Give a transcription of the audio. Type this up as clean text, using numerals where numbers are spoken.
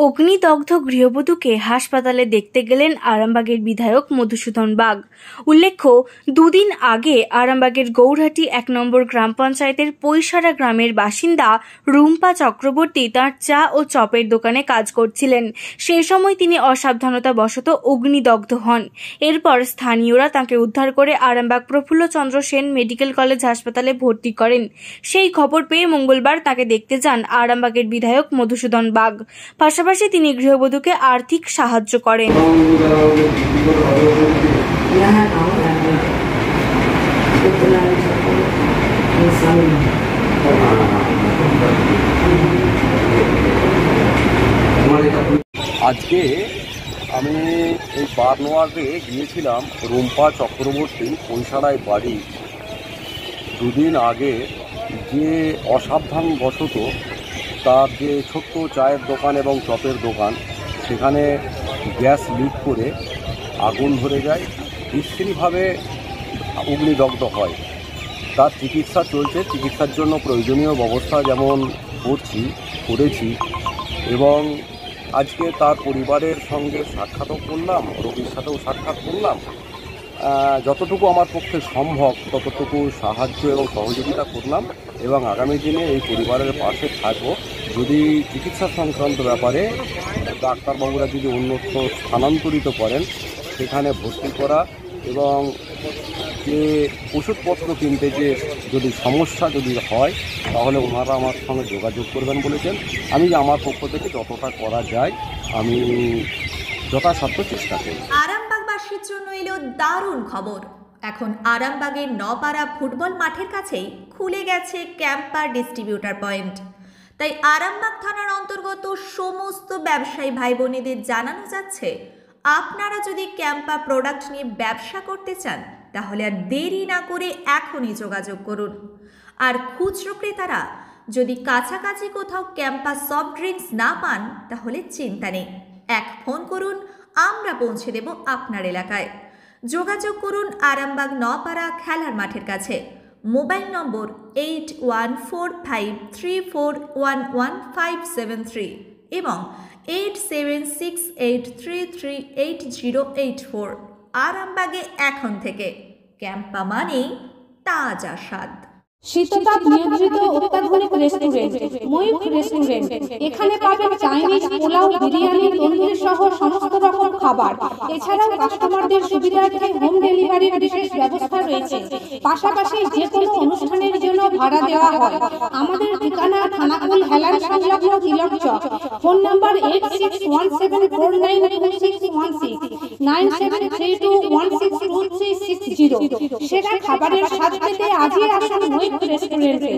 অগ্নিদগ্ধ গৃহবধূকে হাসপাতালে দেখতে গেলেন আরামবাগের বিধায়ক মধুসূদন বাগ। উল্লেখ্য, দুদিন আগে আরামবাগের গৌরহাটি ১ নম্বর গ্রাম পঞ্চায়েতের পৈশারা গ্রামের বাসিন্দা রুম্পা চক্রবর্তী তাঁর চা ও চপের দোকানে কাজ করছিলেন। সেই সময় তিনি অসাবধানতাবশত অগ্নিদগ্ধ হন। এরপর স্থানীয়রা তাঁকে উদ্ধার করে আরামবাগ প্রফুল্লচন্দ্র সেন মেডিকেল কলেজ হাসপাতালে ভর্তি করেন। সেই খবর পেয়ে মঙ্গলবার তাঁকে দেখতে যান আরামবাগের বিধায়ক মধুসূদন বাগ। পাশাপাশি তিনি গৃহবধূকে আর্থিক সাহায্য করেন। আজকে আমি এই বারনোয়ারে গিয়েছিলাম রুম্পা চক্রবর্তী পৈশারায় বাড়ি। দুদিন আগে যে অসাবধানবশত তার যে ছোট্ট চায়ের দোকান এবং চপের দোকান, সেখানে গ্যাস লিক করে আগুন ধরে যায়, বিশ্রীভাবে অগ্নিদগ্ধ হয়। তার চিকিৎসা চলছে। চিকিৎসার জন্য প্রয়োজনীয় ব্যবস্থা যেমন করেছি এবং আজকে তার পরিবারের সঙ্গে সাক্ষাৎও করলাম, রোগীর সাথেও সাক্ষাৎ করলাম। যতটুকু আমার পক্ষে সম্ভব ততটুকু সাহায্য এবং সহযোগিতা করলাম এবং আগামী দিনে এই পরিবারের পাশে থাকবো। যদি চিকিৎসা সংক্রান্ত ব্যাপারে ডাক্তারবাবুরা যদি অন্যত্র স্থানান্তরিত করেন, সেখানে ভর্তি করা এবং যে ওষুধপত্র কিনতে যে যদি সমস্যা হয়, তাহলে ওনারা আমার সঙ্গে যোগাযোগ করবেন বলেছেন। আমি আমার পক্ষ থেকে যতটা করা যায় আমি যথাসাধ্য চেষ্টা করি। আরামবাগবাসীর জন্য এলো দারুণ খবর। এখন আরামবাগের নপাড়া ফুটবল মাঠের কাছেই খুলে গেছে ক্যাম্পা ডিস্ট্রিবিউটার পয়েন্ট। তাই আরামবাগ থানার অন্তর্গত সমস্ত ব্যবসায়ী ভাই বোনেদের জানানো যাচ্ছে, আপনারা যদি ক্যাম্পা প্রোডাক্ট নিয়ে ব্যবসা করতে চান, তাহলে আর দেরি না করে এখনই যোগাযোগ করুন। আর খুচরো ক্রেতারা যদি কাছাকাছি কোথাও ক্যাম্পা সফট ড্রিঙ্কস না পান, তাহলে চিন্তা নেই, এক ফোন করুন, আমরা পৌঁছে দেব আপনার এলাকায়। যোগাযোগ করুন আরামবাগ নপাড়া খেলার মাঠের কাছে। মোবাইল নম্বর 814534115573 এবং 8768338084। আরামবাগে এখন থেকে ক্যাম্পা মানেই তাজা স্বাদ। শীততাপ নিয়ন্ত্রিত অত্যাধুনিক রেস্টুরেন্ট ময়ূখ রেস্টুরেন্ট। এখানে পাবেন চাইনিজ, পোলাও, বিরিয়ানি, তন্দুরি সহ সমস্ত রকম খাবার। এছাড়াও কাস্টমারদের সুবিধার্থে হোম ডেলিভারির বিশেষ ব্যবস্থা রয়েছে। পাশাপাশি যে কোনো অনুষ্ঠানের জন্য ভাড়া দেওয়া হয়। আমাদের ঠিকানা থানাকুল হেলান সংলগ্ন তিলক চক। Phone number 8617492616 9732162360। সেরা খাবারের স্বাদ পেতে আজই আসুন ময়ূখ রেস্টুরেন্টে।